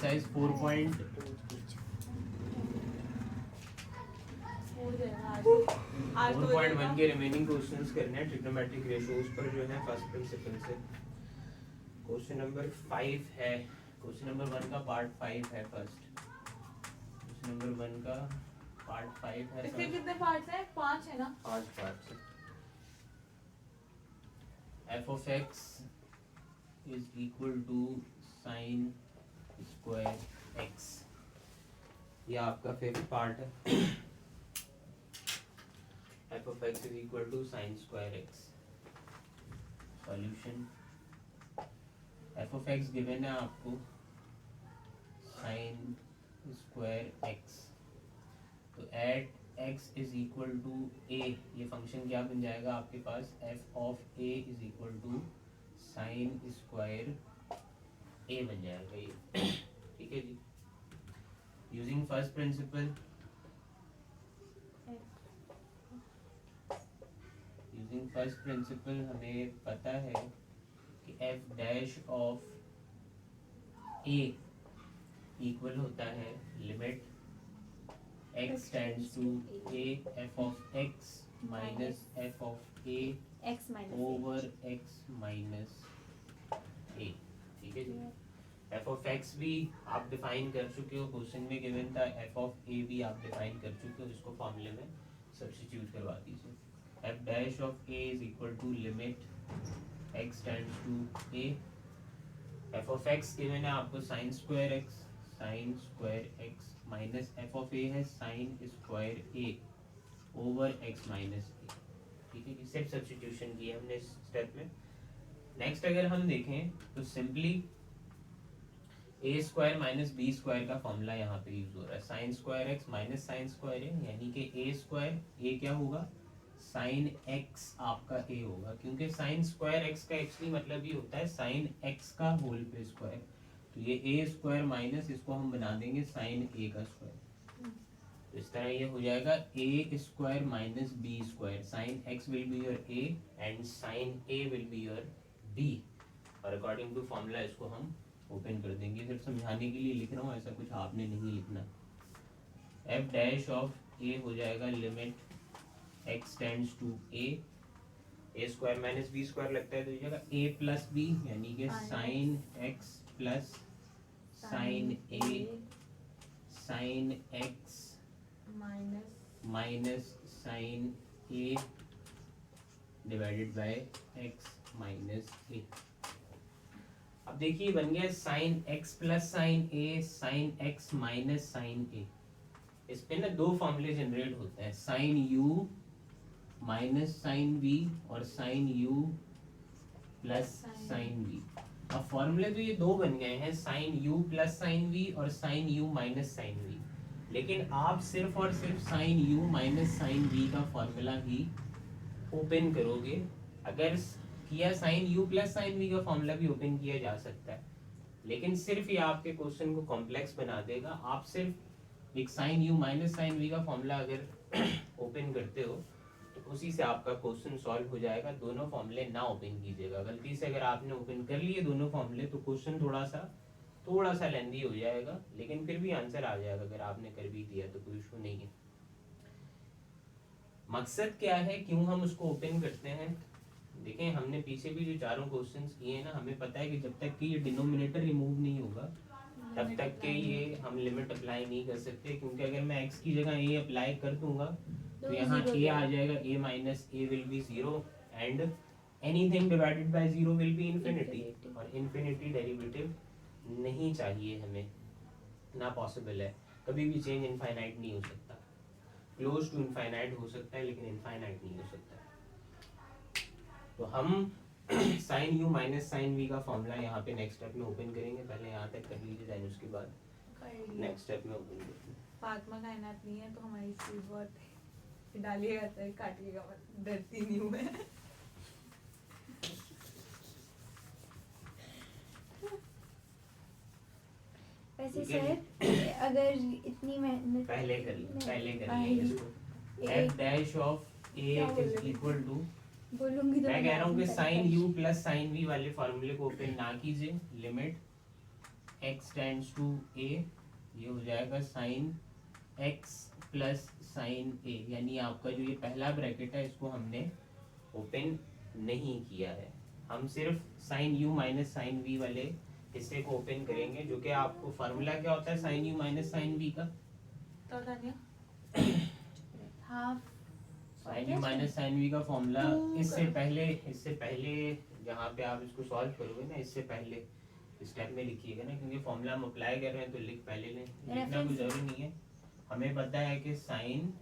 Size 4.1 के remaining questions करने हैं ट्रिग्नोमेट्रिक रेशियोज पर जो है फर्स्ट प्रिंसिपल से। क्वेश्चन नंबर 5 है, क्वेश्चन नंबर 1 का पार्ट 5 है फर्स्ट। क्वेश्चन नंबर 1 का पार्ट 5 है। इसके कितने पार्ट्स हैं? 5 है ना? 5 पार्ट्स है। f of x is equal to sin square x, ये आपका फिफ्थ पार्ट है। f of x is equal to sin square x। Solution f of x given है आपको sin square x, तो at x is equal to a, ये function क्या बन जाएगा आपके पास f of a is equal to sin square a बन जाएगा ये। ठीक है जी। Using first principle, using first principle हमें पता है कि f dash of a equal होता है limit x tends to a f of x minus f of a over x minus a। ठीक है जी। f of x भी आप डिफाइन कर चुके हो, क्वेश्चन में गिवन था। f of a भी आप डिफाइन कर चुके हो, इसको फॉर्मूले में सब्स्टिट्यूट करवा दीजिए। f dash of a is equal to limit x tends to a, f of x given है आपको sin square x minus f of a है sin square a over x minus a। ठीक है, सिर्फ substitution की है हमने इस स्टेप में। नेक्स्ट अगर हम देखें तो simply a square minus b square का फॉर्मूला यहाँ पे यूज हो रहा है। sin square x minus sin square a, यानी कि a स्क्वायर a क्या होगा sin x आपका a होगा, क्योंकि sin स्क्वायर x का एक्चुअली मतलब ही होता है sin x का होल पे स्क्वायर। तो ये a स्क्वायर माइनस इसको हम बना देंगे sin a का स्क्वायर, तो इस तरह ये हो जाएगा a square minus b square. sin x will be your a and sin a will be your b, और अकॉर्डिंग टू फॉर्मूला इसको हम ओपन कर देंगे। सिर्फ समझाने के लिए लिख रहा हूँ, ऐसा कुछ आपने नहीं लिखना। f डैश ऑफ a हो जाएगा limit x tends to a square minus b square लगता है तो ये जगह a प्लस बी, यानी कि sin x plus sin a sin x minus sin a divided by x minus a। अब देखिए बन गया sin x plus sin a sin x minus sin a। इस पे ना दो फॉर्मूले जनरेट होते हैं, sin u minus sin v और sin u प्लस sin v। अब फॉर्मूले तो ये दो बन गए हैं, sin u प्लस sin v और sin u minus sin v, लेकिन आप सिर्फ और सिर्फ sin u minus sin v का फॉर्मूला ही ओपन करोगे। अगर किया sin u प्लस sin v का फॉर्मूला भी ओपन किया जा सकता है, लेकिन सिर्फ ये आपके क्वेश्चन को कॉम्प्लेक्स बना देगा। आप सिर्फ एक sin u minus sin v का फॉर्मूला अगर ओपन करते हो तो उसी से आपका क्वेश्चन सॉल्व हो जाएगा। दोनों फॉर्मूले ना ओपन कीजिएगा, गलती से अगर आपने ओपन कर लिए दोनों फॉर्मूले तो क्वेश्चन थोड़ा सा लेंदी हो जाएगा, लेकिन फिर भी आंसर आ जाएगा। अगर आपने कर भी दिया तो कोई इशू नहीं है। मकसद क्या है, क्यों हम उसको ओपन करते हैं? देखें, हमने पीछे भी जो चारों क्वेश्चंस किए हैं ना, हमें पता है कि जब तक कि ये डिनोमिनेटर रिमूव नहीं होगा तब तक के ये हम लिमिट अप्लाई नहीं कर सकते, क्योंकि अगर मैं x की जगह a अप्लाई कर दूंगा तो यहाँ a आ जाएगा, a minus a will B 0 and anything divided by 0 will be infinity, और इन्फिनिटी डेरिवेटिव नहीं चाहिए हमें, ना पॉसिबल है। कभी भी चेंज इनफाइनाइट नहीं हो सकता, क्लोज टू इनफाइनाइट हो सकता है लेकिन इनफाइनाइट नहीं हो सकता। तो हम sin u minus sin v का फॉर्मूला यहाँ पे नेक्स्ट स्टेप में ओपन करेंगे। पहले यहाँ तक कर लीजिए, देन उसके बाद नेक्स्ट स्टेप में ओपन करेंगे। फातिमा कायनात नहीं है तो हमारी स्पीड बहुत डालिएगा तो काटिएगा, डरती नहीं हूँ मैं। वैसे सर अगर इतनी मेहनत पहले कर लेंगे इसको। f dash of a is equal to, बोलूंगी तो मैं कह रहा हूँ कि sin u प्लस sin v वाले फॉर्मूले को ओपन ना कीजिए। Limit x tends to a, ये हो जाएगा sine x plus sine a, यानी आपका जो ये पहला ब्रैकेट है इसको हमने ओपन नहीं किया है, हम सिर्फ sine u minus sine v वाले हिस्से को ओपन करेंगे, जो कि आपको फार्मूला क्या होता है sine u minus sine v का, तो तानिया half sine u minus sine v का फॉर्मूला इससे पहले जहाँ पे आप इसको सॉल्व करोगे ना, इससे पहले स्टेप में लिखिएगा ना, क्योंकि फॉर्मूला हम अप्लाई कर रहे हैं तो पहले लिखना कोई जरूरी नहीं है। हमें पता है कि sine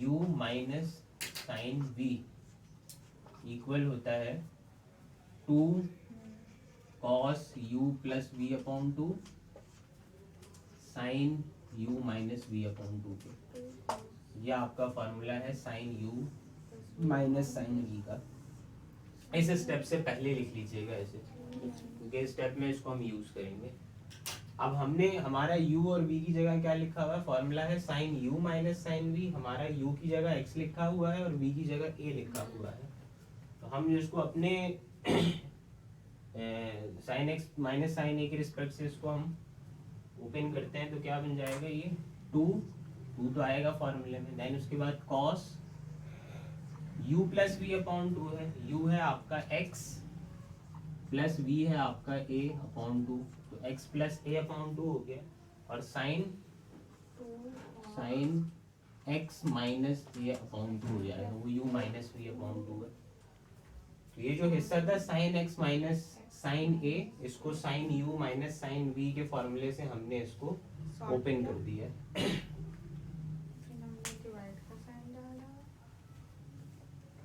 u minus sine v equal होता है 2 cos u plus v upon 2 sine u minus v upon 2 के, यह आपका फार्मूला है sine u minus sine v का। इस स्टेप से पहले लिख लीजिएगा ऐसे, क्योंकि इस स्टेप में इसको हम यूज करेंगे। अब हमने हमारा u और v की जगह क्या लिखा हुआ है, फॉर्मूला है sine u minus sine v, हमारा u की जगह x लिखा हुआ है और v की जगह a लिखा हुआ है। तो हम इसको अपने sine x minus sine a के रिस्पेक्ट से इसको हम ओपन करते हैं, तो क्या बन जाएगा ये 2 तो आएगा फॉर्मूले में, देन उसके बाद cos u plus v upon 2 है, u है आपका x प्लस v है आपका a अपॉन 2, तो x प्लस a अपॉन 2 हो गया, और sine x minus a upon 2 हो जाएगा, वो u माइनस v अपॉन 2 है। तो ये जो हिस्सा था sine x minus sine a, इसको sine u minus sine v के फॉर्मूले से हमने इसको ओपन कर दिया है। फिर हमने डिवाइड का साइन डाला,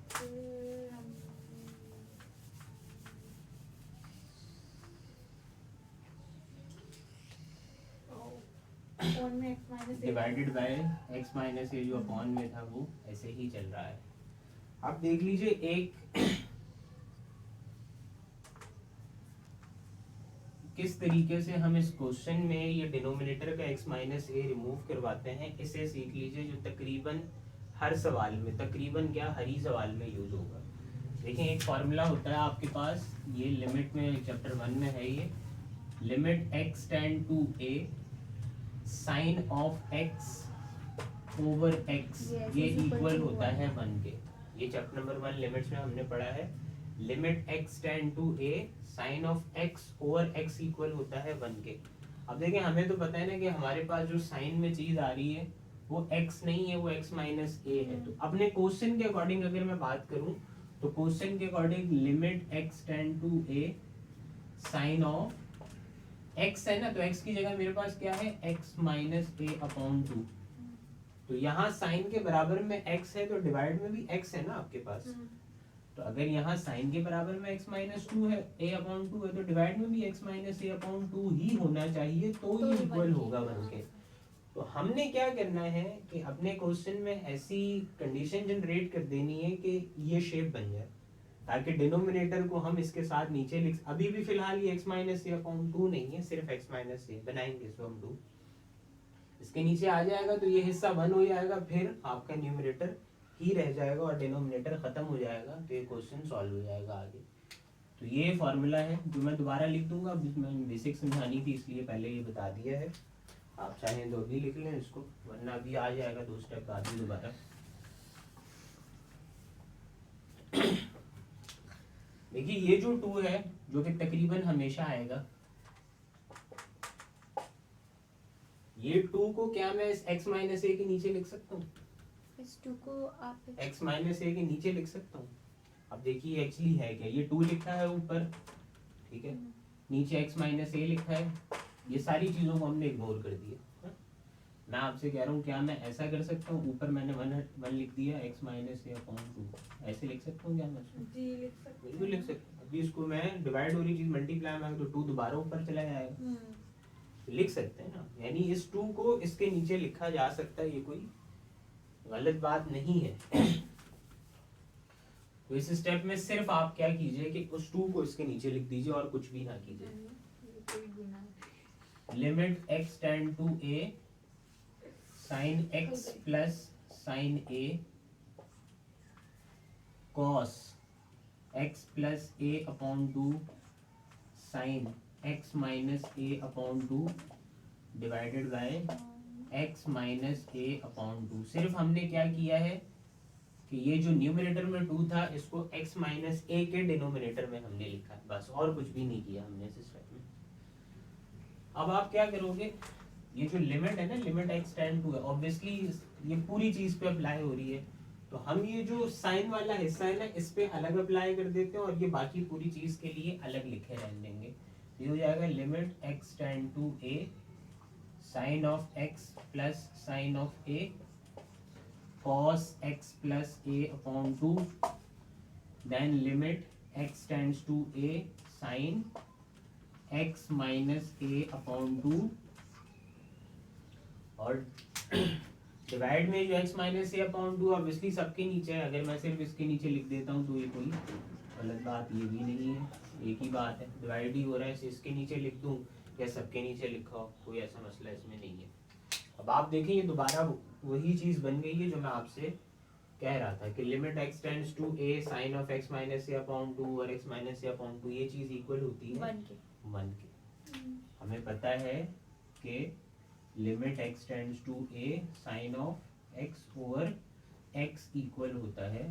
फिर अपॉन में x minus divided by x minus a जो अपॉन में था वो ऐसे ही चल रहा है। अब देख लीजिए एक किस तरीके से हम इस क्वेश्चन में ये डिनोमिनेटर का x माइनस a रिमूव करवाते हैं, इसे सीख लीजिए, जो तकरीबन हर सवाल में, तकरीबन क्या हर ही सवाल में यूज होगा। देखिए एक फॉर्मूला होता है आपके पास, ये लिमिट में चैप्टर 1 में है, ये limit x tend to a sine of x over x, ये इक्वल होता है 1 के। ये चैप्टर नंबर 1 लिमिट्स में हमने पढ़ा है, limit x tend to a sine of x over x equal होता है 1 के। अब देखें हमें तो पता है ना कि हमारे पास जो साइन में चीज आ रही है वो x नहीं है, वो x माइनस a है। तो अपने क्वेश्चन के अकॉर्डिंग अगर मैं बात करूं तो क्वेश्चन के according limit x tend to a sine of x है ना, तो x की जगह मेरे पास क्या है x माइनस a अपॉन 2। तो यहाँ साइन के बराबर में x है तो डिवाइड में भी x है ना आपके पास, तो अगर यहाँ साइन के बराबर में x माइनस 2 है, a अपॉन 2 है, तो डिवाइड में भी x माइनस a अपॉन 2 ही होना चाहिए, तो ये इक्वल होगा 1 के। तो हमने क्या करना है कि अपने क्वेश्चन में ऐसी कंडीशन जनरेट कर देनी है कि ये शेप बन जाए, ताकि डिनोमिनेटर को हम इसके साथ नीचे लिख, अभी भी फिलहाल ये x माइनस a अपॉन 2 नहीं है, सिर्फ x माइनस a बनाएंगे इसको हम 2, इसके नीचे आ जाएगा तो ये हिस्सा 1 हो जाएगा, फिर आपका न्यूमरेटर ही रह जाएगा और डिनोमिनेटर खत्म हो जाएगा, तो ये क्वेश्चन सॉल्व हो जाएगा आगे। तो ये फॉर्मूला है जो मैं दोबारा लिख दूंगा, मैं बेसिक समझानी थी इसलिए पहले ये बता दिया है, आप चाहें तो अभी लिख लें इसको, वरना अभी आ जाएगा 2 स्टेप बाद में दोबारा। देखिए ये जो 2 है जो कि तकरीबन हमेशा आएगा, ये 2 को क्या मैं इस x माइनस a के नीचे लिख सकता हूँ, इस 2 को आप x माइनस a के नीचे लिख सकता हूँ। अब देखिए एक्चुअली है क्या, ये 2 लिखा है ऊपर, ठीक है, नीचे x माइनस a लिखा है, ये सारी चीजों को हमने इग्नोर कर दिया। मैं आपसे कह रहा हूँ क्या मैं ऐसा कर सकता हूँ, ऊपर मैंने 1 लिख दिया, x माइनस a अपॉन 2, ऐसे लिख सकता हूँ क्या मैं इसको? जी लिख सकते बिल्कुल लिख सकता हूँ। अभी इसको मैं डिवाइड हो रही चीज मल्टीप्लाई में तो 2 दोबारा ऊपर चला जाएगा, लिख सकते हैं ना, यानी इस 2 को इसके नीचे लिखा जा सकता है, ये कोई गलत बात नहीं है। तो इस स्टेप में सिर्फ आप क्या कीजिए कि उस 2 को इसके नीचे लिख दीजिए और कुछ भी ना कीजिए। Limit x tend to a sine x plus sine a cos x plus a upon 2 sine x minus a upon 2 divided by x minus a upon 2। सिर्फ हमने क्या किया है कि ये जो न्यूमरेटर में 2 था इसको x माइनस ए के डिनोमिनेटर में हमने लिखा है, बस और कुछ भी नहीं किया हमने इस स्टेप में। अब आप क्या करोगे, ये जो लिमिट है ना, लिमिट x टेंड टू है, ऑब्वियसली ये पूरी चीज पे अप्लाई हो रही है, तो हम ये जो साइन वाला हिस्सा है ना इस पे अलग अप्लाई कर देते हैं और ये बाकी पूरी चीज के लिए अलग लिखे रहने देंगे। ये हो जाएगा limit x tend to a sine of x plus sine of a cos x plus a upon 2, then limit x tends to a sin x minus a upon 2, और डिवाइड में जो x minus a upon 2 obviously सबके नीचे है, अगर मैं सिर्फ इसके नीचे लिख देता हूँ तो ये कोई गलत बात ये भी नहीं है, एक ही बात है, डिवाइड ही हो रहा है, इसके नीचे लिख दूँ या सबके नीचे लिखा हो, कोई ऐसा मसला इसमें नहीं है। अब आप देखें ये दोबारा वही चीज बन गई है जो मैं आपसे कह रहा था कि limit x tends to a sin of x minus a upon 2 और x माइनस a अपॉन 2 ये चीज इक्वल होती है 1 के। हमें पता है कि limit x tends to a sin of x over x equal होता है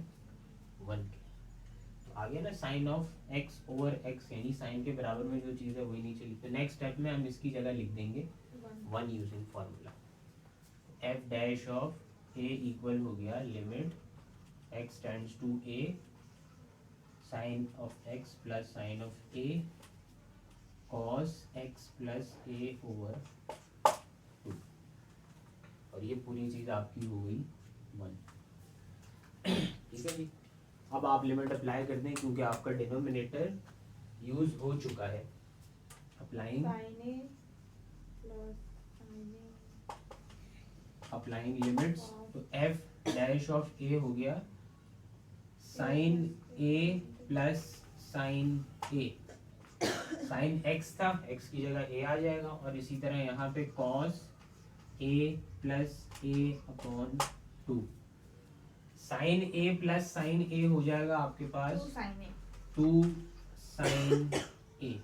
1 के। तो आ गया ना sin of x over x, यानी sin के बराबर में जो चीज है वही नीचे लिखते हैं। नेक्स्ट स्टेप में हम इसकी जगह लिख देंगे 1 using formula. f dash of a equal हो गया limit x tends to a sine of x plus sine of a cos x plus a over 2, और ये पूरी चीज आपकी हो गई 1। ठीक है जी, अब आप लिमिट अप्लाई कर दें क्योंकि आपका डिनोमिनेटर यूज हो चुका है। अप्लाइंग अप्लाइंग लिमिट्स, तो f डैश ऑफ a हो गया sine a plus sine a, sine x था, x की जगह a आ जाएगा, और इसी तरह यहाँ पे cos a plus a upon 2, sine a plus sine a हो जाएगा आपके पास 2 साइन a,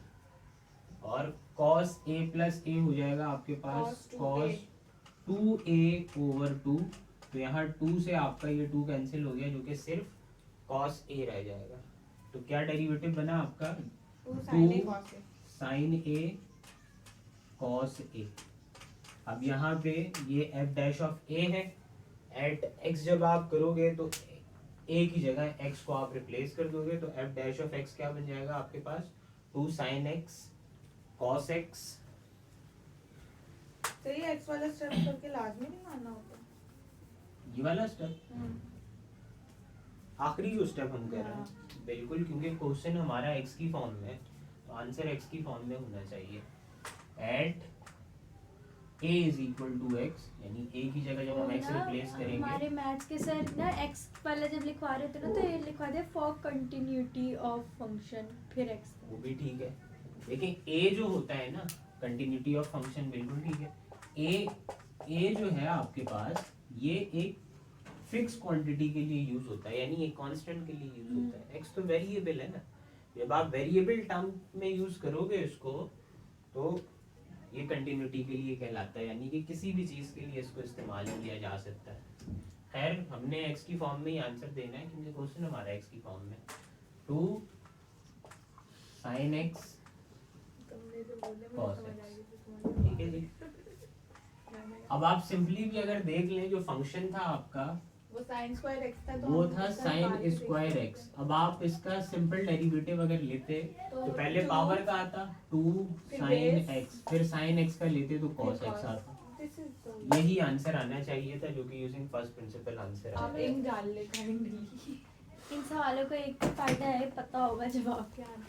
और cos a प्लस a हो जाएगा आपके पास cos 2a ओवर 2, तो यहाँ 2 से आपका ये 2 कैंसिल हो गया जो कि सिर्फ cos a रह जाएगा। तो क्या डेरिवेटिव बना आपका 2 साइन a cos a। अब यहाँ पे ये f डैश ऑफ a है, एट x जब आप करोगे तो a की जगह x को आप रिप्लेस कर दोगे, तो f डैश ऑफ x क्या बन जाएगा आपके पास 2 साइन x cos x। तो ये x वाला स्टेप करके लाजमी नहीं मानना होता, ये वाला स्टेप आखिरी जो स्टेप हम कर रहे हैं बिल्कुल, क्योंकि क्वेश्चन हमारा x की फॉर्म में है तो आंसर x की फॉर्म में होना चाहिए। At a is equal to x, यानी a की जगह जब हम x रिप्लेस करेंगे, हमारे मैथ्स के सर ना x वाला जब लिखवा रहे थे ना तो ये लिखवा दे फॉर कंटिन्यूटी ऑफ फंक्शन फिर x, वो भी ठीक है, लेकिन a जो होता है ना कंटिन्यूटी ऑफ फंक्शन बिल्कुल ठीक है। a जो है आपके पास ये एक फिक्स क्वांटिटी के लिए यूज होता है, यानी एक कांस्टेंट के लिए यूज होता है। x तो वेरिएबल है ना, जब आप वेरिएबल टर्म में यूज करोगे इसको तो ये कंटिन्यूटी के लिए कहलाता है, यानी कि किसी भी चीज के लिए इसको इस्तेमाल किया जा सकता है। खैर हमने x की फॉर्म में ही आंसर देना है क्योंकि क्वेश्चन हमारा x की फॉर्म में 2 sin x cos x, ठीक है जी। अब आप सिंपली भी अगर देख लें जो फंक्शन था आपका वो sin स्क्वायर x था, तो वो था sin स्क्वायर x। अब आप इसका सिंपल डेरिवेटिव अगर लेते तो पहले पावर का आता 2 sin x, फिर sin x का लेते तो cos x आता। यही आंसर आना चाहिए था जो कि यूजिंग फर्स्ट प्रिंसिपल आंसर आप है। इन डाल ले करेंगे। इन सवालों का एक फायदा है पता होगा जवाब क्या आना।